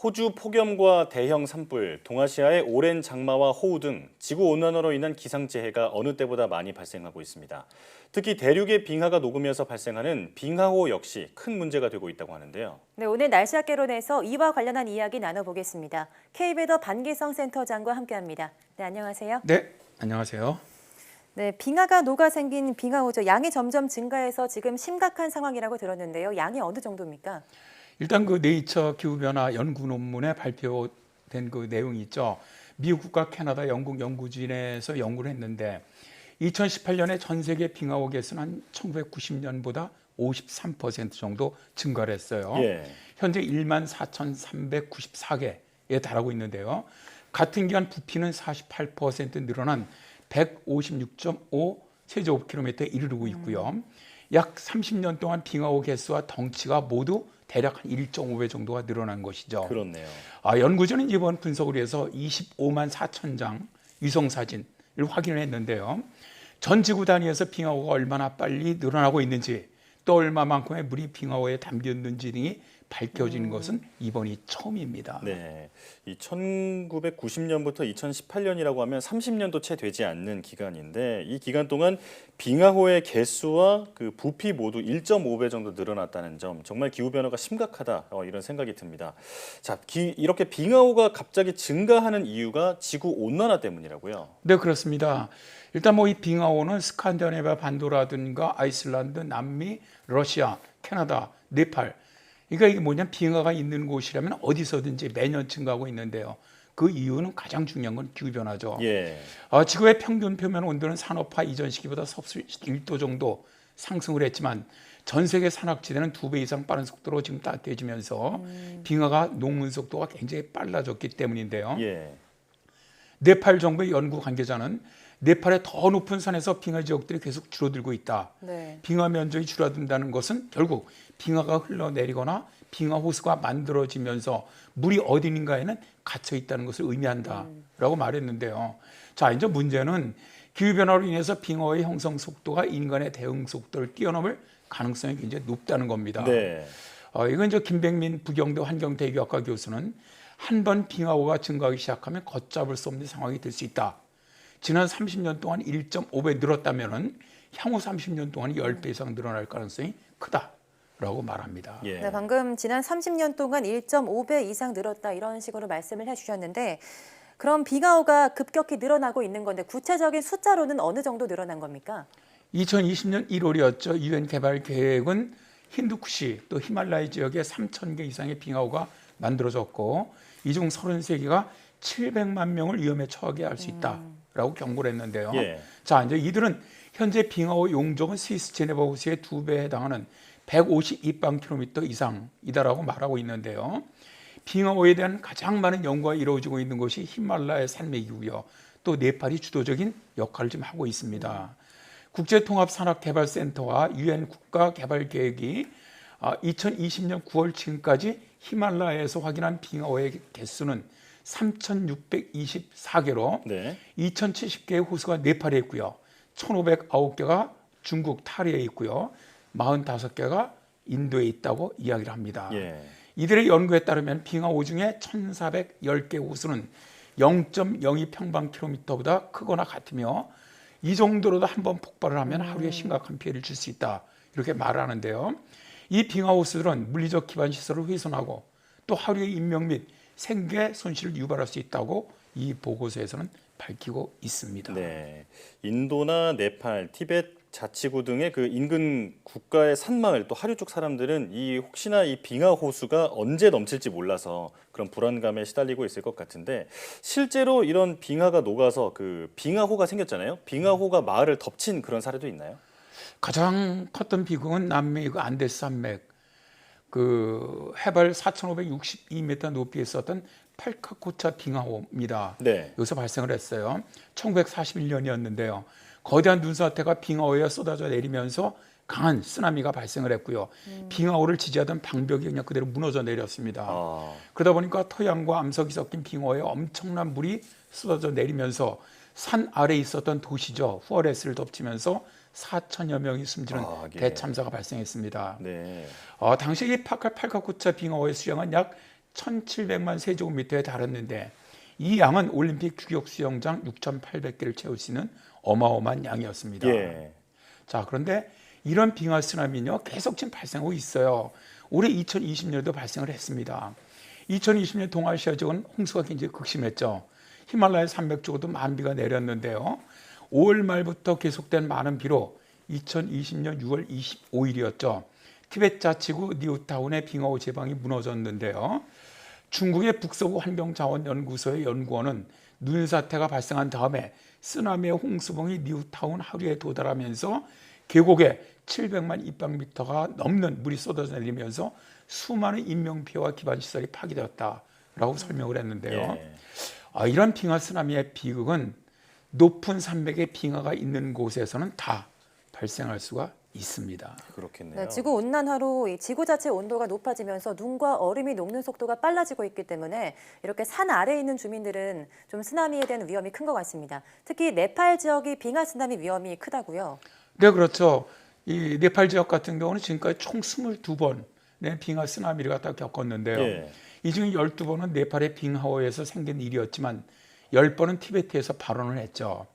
호주 폭염과 대형 산불, 동아시아의 오랜 장마와 호우 등 지구온난화로 인한 기상재해가 어느 때보다 많이 발생하고 있습니다. 특히 대륙의 빙하가 녹으면서 발생하는 빙하호 역시 큰 문제가 되고 있다고 하는데요. 네, 오늘 날씨학 개론에서 이와 관련한 이야기 나눠보겠습니다. K베더 반기성 센터장과 함께합니다. 네, 안녕하세요. 네, 안녕하세요. 네, 빙하가 녹아 생긴 빙하호죠. 양이 점점 증가해서 지금 심각한 상황이라고 들었는데요. 양이 어느 정도입니까? 일단 그 네이처 기후변화 연구 논문에 발표된 그 내용이 있죠. 미국과 캐나다, 영국 연구진에서 연구를 했는데 2018년에 전 세계 빙하호 개수는 한 1990년보다 53% 정도 증가를 했어요. 예. 현재 14,394개에 달하고 있는데요. 같은 기간 부피는 48% 늘어난 156.5 세제곱킬로미터에 이르르고 있고요. 약 30년 동안 빙하호 개수와 덩치가 모두 대략 한 1.5배 정도가 늘어난 것이죠. 그렇네요. 연구진은 이번 분석을 위해서 25만 4천 장 위성 사진을 확인을 했는데요. 전 지구 단위에서 빙하호가 얼마나 빨리 늘어나고 있는지 또 얼마만큼의 물이 빙하호에 담겼는지 등이 밝혀진 것은 이번이 처음입니다. 네, 이 1990년부터 2018년이라고 하면 30년도 채 되지 않는 기간인데 이 기간 동안 빙하호의 개수와 그 부피 모두 1.5배 정도 늘어났다는 점 정말 기후변화가 심각하다 이런 생각이 듭니다. 자, 이렇게 빙하호가 갑자기 증가하는 이유가 지구온난화 때문이라고요? 네, 그렇습니다. 일단 뭐 이 빙하호는 스칸디네비아 반도라든가 아이슬란드, 남미, 러시아, 캐나다, 네팔 그러니까 이게 뭐냐면 빙하가 있는 곳이라면 어디서든지 매년 증가하고 있는데요. 그 이유는 가장 중요한 건 기후변화죠. 예. 지구의 평균 표면 온도는 산업화 이전 시기보다 섭씨 1도 정도 상승을 했지만 전 세계 산악지대는 2배 이상 빠른 속도로 지금 따뜻해지면서 빙하가 녹는 속도가 굉장히 빨라졌기 때문인데요. 예. 네팔 정부의 연구 관계자는 네팔의 더 높은 산에서 빙하 지역들이 계속 줄어들고 있다. 네. 빙하 면적이 줄어든다는 것은 결국 빙하가 흘러내리거나 빙하 호수가 만들어지면서 물이 어디인가에는 갇혀 있다는 것을 의미한다라고 말했는데요. 자, 이제 문제는 기후변화로 인해서 빙하의 형성 속도가 인간의 대응 속도를 뛰어넘을 가능성이 굉장히 높다는 겁니다. 네. 이건 이제 김백민 부경대 환경대교학과 교수는 한 번 빙하호가 증가하기 시작하면 걷잡을 수 없는 상황이 될 수 있다. 지난 30년 동안 1.5배 늘었다면 향후 30년 동안 10배 이상 늘어날 가능성이 크다라고 말합니다. 예. 네, 방금 지난 30년 동안 1.5배 이상 늘었다 이런 식으로 말씀을 해주셨는데 그럼 빙하호가 급격히 늘어나고 있는 건데 구체적인 숫자로는 어느 정도 늘어난 겁니까? 2020년 1월이었죠. 유엔 개발 계획은 힌두쿠시 또 히말라야 지역에 3,000개 이상의 빙하호가 만들어졌고 이 중 33개가 700만 명을 위험에 처하게 할 수 있다라고 경고를 했는데요. 예. 자, 이제 이들은 현재 빙하호 용적은 스위스 제네바 호수의 2배에 해당하는 152방킬로미터 이상이다라고 말하고 있는데요. 빙하호에 대한 가장 많은 연구가 이루어지고 있는 것이 히말라야 산맥이고요. 또 네팔이 주도적인 역할을 지금 하고 있습니다. 국제통합산업개발센터와 유엔 국가개발계획이 2020년 9월 지금까지 히말라야에서 확인한 빙하호의 개수는 3,624개로 네. 2,070개의 호수가 네팔에 있고요. 1,509개가 중국 타리에 있고요. 45개가 인도에 있다고 이야기를 합니다. 예. 이들의 연구에 따르면 빙하호 중에 1,410개 호수는 0.02 평방킬로미터보다 크거나 같으며 이 정도로도 한번 폭발을 하면 하루에 심각한 피해를 줄 수 있다. 이렇게 말하는데요. 이 빙하호수들은 물리적 기반 시설을 훼손하고 또 하루의 인명 및 생계 손실을 유발할 수 있다고 이 보고서에서는 밝히고 있습니다. 네. 인도나 네팔, 티베트 자치구 등의 그 인근 국가의 산마을 또 하류 쪽 사람들은 이 혹시나 이 빙하 호수가 언제 넘칠지 몰라서 그런 불안감에 시달리고 있을 것 같은데 실제로 이런 빙하가 녹아서 그 빙하호가 생겼잖아요. 빙하호가 마을을 덮친 그런 사례도 있나요? 가장 컸던 비극은 남미 그 안데스 산맥 그 해발 4,562m 높이에 있었던 팔카코차 빙하호입니다. 네. 여기서 발생을 했어요. 1941년이었는데요. 거대한 눈사태가 빙하호에 쏟아져 내리면서 강한 쓰나미가 발생을 했고요. 빙하호를 지지하던 방벽이 그냥 그대로 무너져 내렸습니다. 그러다 보니까 토양과 암석이 섞인 빙하호에 엄청난 물이 쏟아져 내리면서 산 아래에 있었던 도시죠. 후아레스를 덮치면서 4천여 명이 숨지는 예. 대참사가 발생했습니다. 네. 당시 이 팔카코차 빙하호의 수량은 약 1700만 세제곱미터에 달했는데 이 양은 올림픽 규격 수영장 6,800개를 채울 수 있는 어마어마한 양이었습니다. 예. 자, 그런데 이런 빙하 쓰나미는요 계속 지금 발생하고 있어요. 올해 2020년에도 발생을 했습니다. 2020년 동아시아 지역은 홍수가 굉장히 극심했죠. 히말라야 산맥 쪽으로도 만비가 내렸는데요. 5월 말부터 계속된 많은 비로 2020년 6월 25일이었죠. 티베트 자치구 니우타운의 빙하호 제방이 무너졌는데요. 중국의 북서부 환경자원연구소의 연구원은 눈사태가 발생한 다음에 쓰나미의 홍수봉이 니우타운 하류에 도달하면서 계곡에 700만 입방미터가 넘는 물이 쏟아져 내리면서 수많은 인명피해와 기반시설이 파괴되었다라고 설명을 했는데요. 예. 이런 빙하 쓰나미의 비극은 높은 산맥에 빙하가 있는 곳에서는 다 발생할 수가 있습니다. 그렇겠네요. 네, 지구 온난화로 이 지구 자체 온도가 높아지면서 눈과 얼음이 녹는 속도가 빨라지고 있기 때문에 이렇게 산 아래에 있는 주민들은 좀 쓰나미에 대한 위험이 큰 것 같습니다. 특히 네팔 지역이 빙하 쓰나미 위험이 크다고요. 네, 그렇죠. 이 네팔 지역 같은 경우는 지금까지 총 22번의 빙하 쓰나미를 갖다 겪었는데요. 예. 이 중에 12번은 네팔의 빙하호에서 생긴 일이었지만 10번은 티베트에서 발원을 했죠.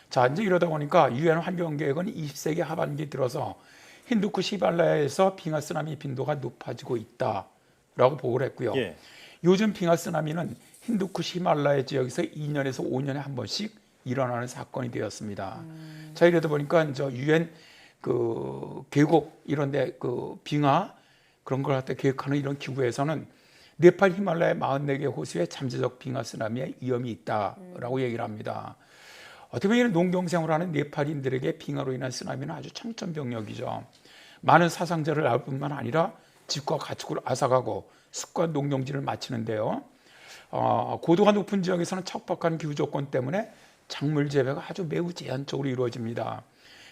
자, 이제 이러다 보니까 유엔 환경계획은 20세기 하반기 들어서 힌두쿠시 히말라야에서 빙하 쓰나미 빈도가 높아지고 있다라고 보고를 했고요. 예. 요즘 빙하 쓰나미는 힌두쿠시 히말라야 지역에서 2년에서 5년에 한 번씩 일어나는 사건이 되었습니다. 자, 이러다 보니까 이제 유엔 그 계곡 이런데 그 빙하 그런 걸 갖다 계획하는 이런 기구에서는 네팔 히말라야 44개 호수에 잠재적 빙하 쓰나미의 위험이 있다라고 얘기를 합니다. 어떻게 보면 농경생활하는 네팔인들에게 빙하로 인한 쓰나미는 아주 청천벽력이죠. 많은 사상자를 낳을 뿐만 아니라 집과 가축을 앗아가고 숲과 농경지를 마치는데요. 고도가 높은 지역에서는 척박한 기후 조건 때문에 작물 재배가 아주 매우 제한적으로 이루어집니다.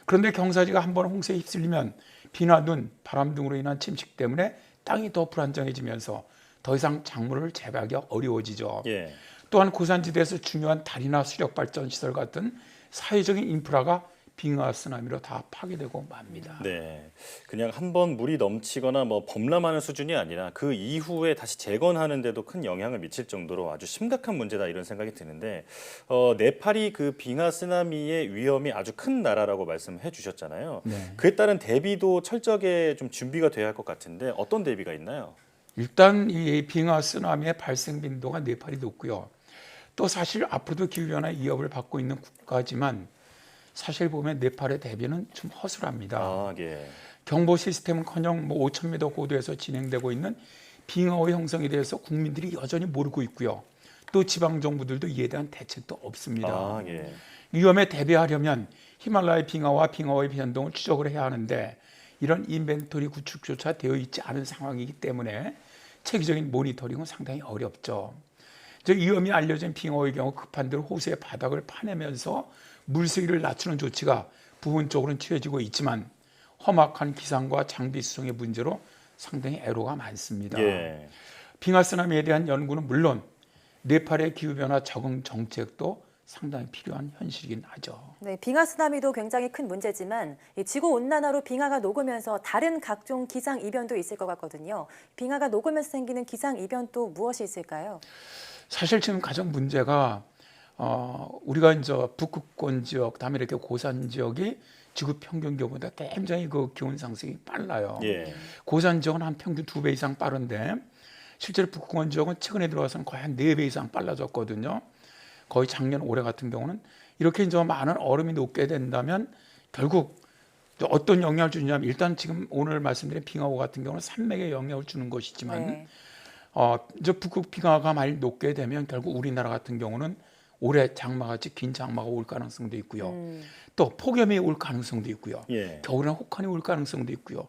그런데 경사지가 한번 홍수에 휩쓸리면 비나 눈, 바람 등으로 인한 침식 때문에 땅이 더 불안정해지면서 더 이상 작물을 재배하기 어려워지죠. 예. 또한 고산지대에서 중요한 다리나 수력발전 시설 같은 사회적인 인프라가 빙하 쓰나미로 다 파괴되고 맙니다. 네, 그냥 한번 물이 넘치거나 뭐 범람하는 수준이 아니라 그 이후에 다시 재건하는데도 큰 영향을 미칠 정도로 아주 심각한 문제다 이런 생각이 드는데 네팔이 그 빙하 쓰나미의 위험이 아주 큰 나라라고 말씀해 주셨잖아요. 네. 그에 따른 대비도 철저하게 좀 준비가 돼야 할 것 같은데 어떤 대비가 있나요? 일단 이 빙하 쓰나미의 발생 빈도가 네팔이 높고요. 또 사실 앞으로도 기후변화 위협을 받고 있는 국가지만 사실 보면 네팔의 대비는 좀 허술합니다. 아, 예. 경보 시스템은커녕 5,000m 고도에서 진행되고 있는 빙하호 형성에 대해서 국민들이 여전히 모르고 있고요. 또 지방 정부들도 이에 대한 대책도 없습니다. 아, 예. 위험에 대비하려면 히말라야 빙하와 빙하호의 변동을 추적을 해야 하는데 이런 인벤토리 구축조차 되어 있지 않은 상황이기 때문에 체계적인 모니터링은 상당히 어렵죠. 위험이 알려진 빙하호의 경우 급한 대로 호수의 바닥을 파내면서 물수위를 낮추는 조치가 부분적으로는 취해지고 있지만 험악한 기상과 장비 수송의 문제로 상당히 애로가 많습니다. 예. 빙하 쓰나미에 대한 연구는 물론 네팔의 기후변화 적응 정책도 상당히 필요한 현실이긴 하죠. 네, 빙하 쓰나미도 굉장히 큰 문제지만 이 지구 온난화로 빙하가 녹으면서 다른 각종 기상 이변도 있을 것 같거든요. 빙하가 녹으면서 생기는 기상 이변 또 무엇이 있을까요? 사실 지금 가장 문제가 우리가 이제 북극권 지역, 다음에 이렇게 고산 지역이 지구 평균 기온보다 굉장히 그 기온 상승이 빨라요. 예. 고산 지역은 한 평균 2배 이상 빠른데 실제로 북극권 지역은 최근에 들어와서는 거의 한 4배 이상 빨라졌거든요. 거의 작년 올해 같은 경우는 이렇게 이제 많은 얼음이 녹게 된다면 결국 어떤 영향을 주냐면 일단 지금 오늘 말씀드린 빙하호 같은 경우는 산맥에 영향을 주는 것이지만 네. 이제 북극 빙하가 많이 녹게 되면 결국 우리나라 같은 경우는 올해 장마같이 긴 장마가 올 가능성도 있고요. 또 폭염이 올 가능성도 있고요. 예. 겨울에는 혹한이 올 가능성도 있고요.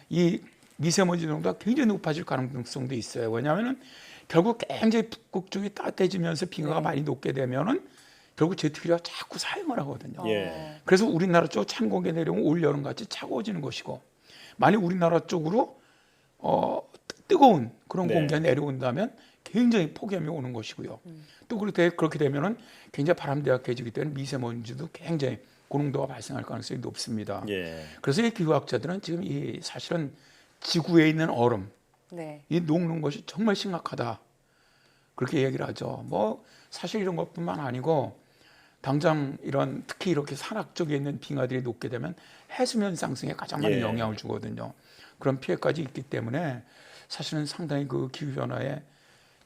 이 미세먼지 농도가 굉장히 높아질 가능성도 있어요. 왜냐하면 결국 굉장히 북극 쪽이 따뜻해지면서 빙하가 많이 녹게 되면은 결국 제트기가 자꾸 사용을 하거든요. 예. 그래서 우리나라 쪽 찬 공기 내려오면 올 여름 같이 차가워지는 것이고 만약 우리나라 쪽으로 뜨거운 그런 네. 공기가 내려온다면 굉장히 폭염이 오는 것이고요. 또 그렇게 되면은 굉장히 바람대약해지기 때문에 미세먼지도 굉장히 고농도가 발생할 가능성이 높습니다. 예. 그래서 이 기후학자들은 지금 사실은 지구에 있는 얼음, 네. 이 녹는 것이 정말 심각하다 그렇게 얘기를 하죠. 뭐 사실 이런 것뿐만 아니고 당장 이런 특히 이렇게 산악 쪽에 있는 빙하들이 녹게 되면 해수면 상승에 가장 많은 예. 영향을 주거든요. 그런 피해까지 있기 때문에 사실은 상당히 그 기후 변화에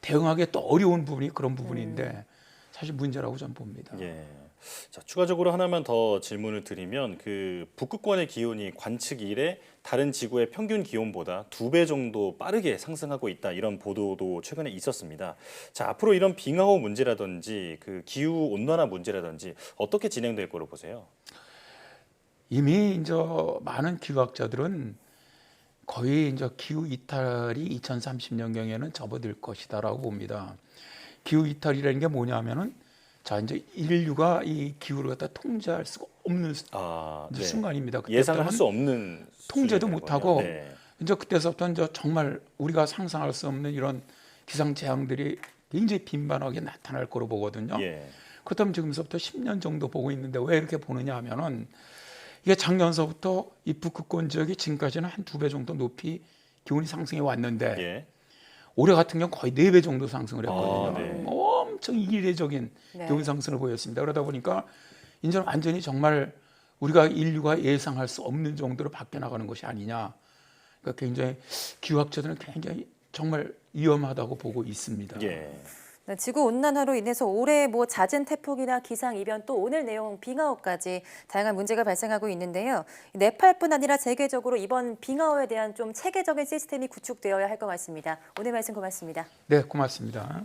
대응하기 또 어려운 부분이 그런 부분인데 사실 문제라고 저는 봅니다. 예. 자, 추가적으로 하나만 더 질문을 드리면 그 북극권의 기온이 관측 이래 다른 지구의 평균 기온보다 2배 정도 빠르게 상승하고 있다 이런 보도도 최근에 있었습니다. 자, 앞으로 이런 빙하호 문제라든지 그 기후 온난화 문제라든지 어떻게 진행될 거로 보세요? 이미 이제 많은 기후학자들은 거의 이제 기후 이탈이 2030년경에는 접어들 것이다라고 봅니다. 기후 이탈이라는 게 뭐냐면은 자 이제 인류가 이 기후를 갖다 통제할 수가 없는 아, 이제 네. 순간입니다. 예상할 수 없는 통제도 수준이라고요? 못하고 네. 이제 그때서부터 이제 정말 우리가 상상할 수 없는 이런 기상 재앙들이 굉장히 빈번하게 나타날 거로 보거든요. 예. 그렇다면 지금서부터 10년 정도 보고 있는데 왜 이렇게 보느냐 하면은 이게 작년서부터 이 북극권 지역이 지금까지는 한 2배 정도 높이 기온이 상승해 왔는데 예. 올해 같은 경우 거의 4배 정도 상승을 했거든요. 아, 네. 엄청 이례적인 네. 기온 상승을 보였습니다. 그러다 보니까 이제는 완전히 정말 우리가 인류가 예상할 수 없는 정도로 바뀌어 나가는 것이 아니냐. 그러니까 굉장히 기후학자들은 굉장히 정말 위험하다고 보고 있습니다. 예. 네, 지구 온난화로 인해서 올해 뭐 잦은 태풍이나 기상 이변 또 오늘 내용 빙하호까지 다양한 문제가 발생하고 있는데요. 네팔뿐 아니라 세계적으로 이번 빙하호에 대한 좀 체계적인 시스템이 구축되어야 할 것 같습니다. 오늘 말씀 고맙습니다. 네, 고맙습니다.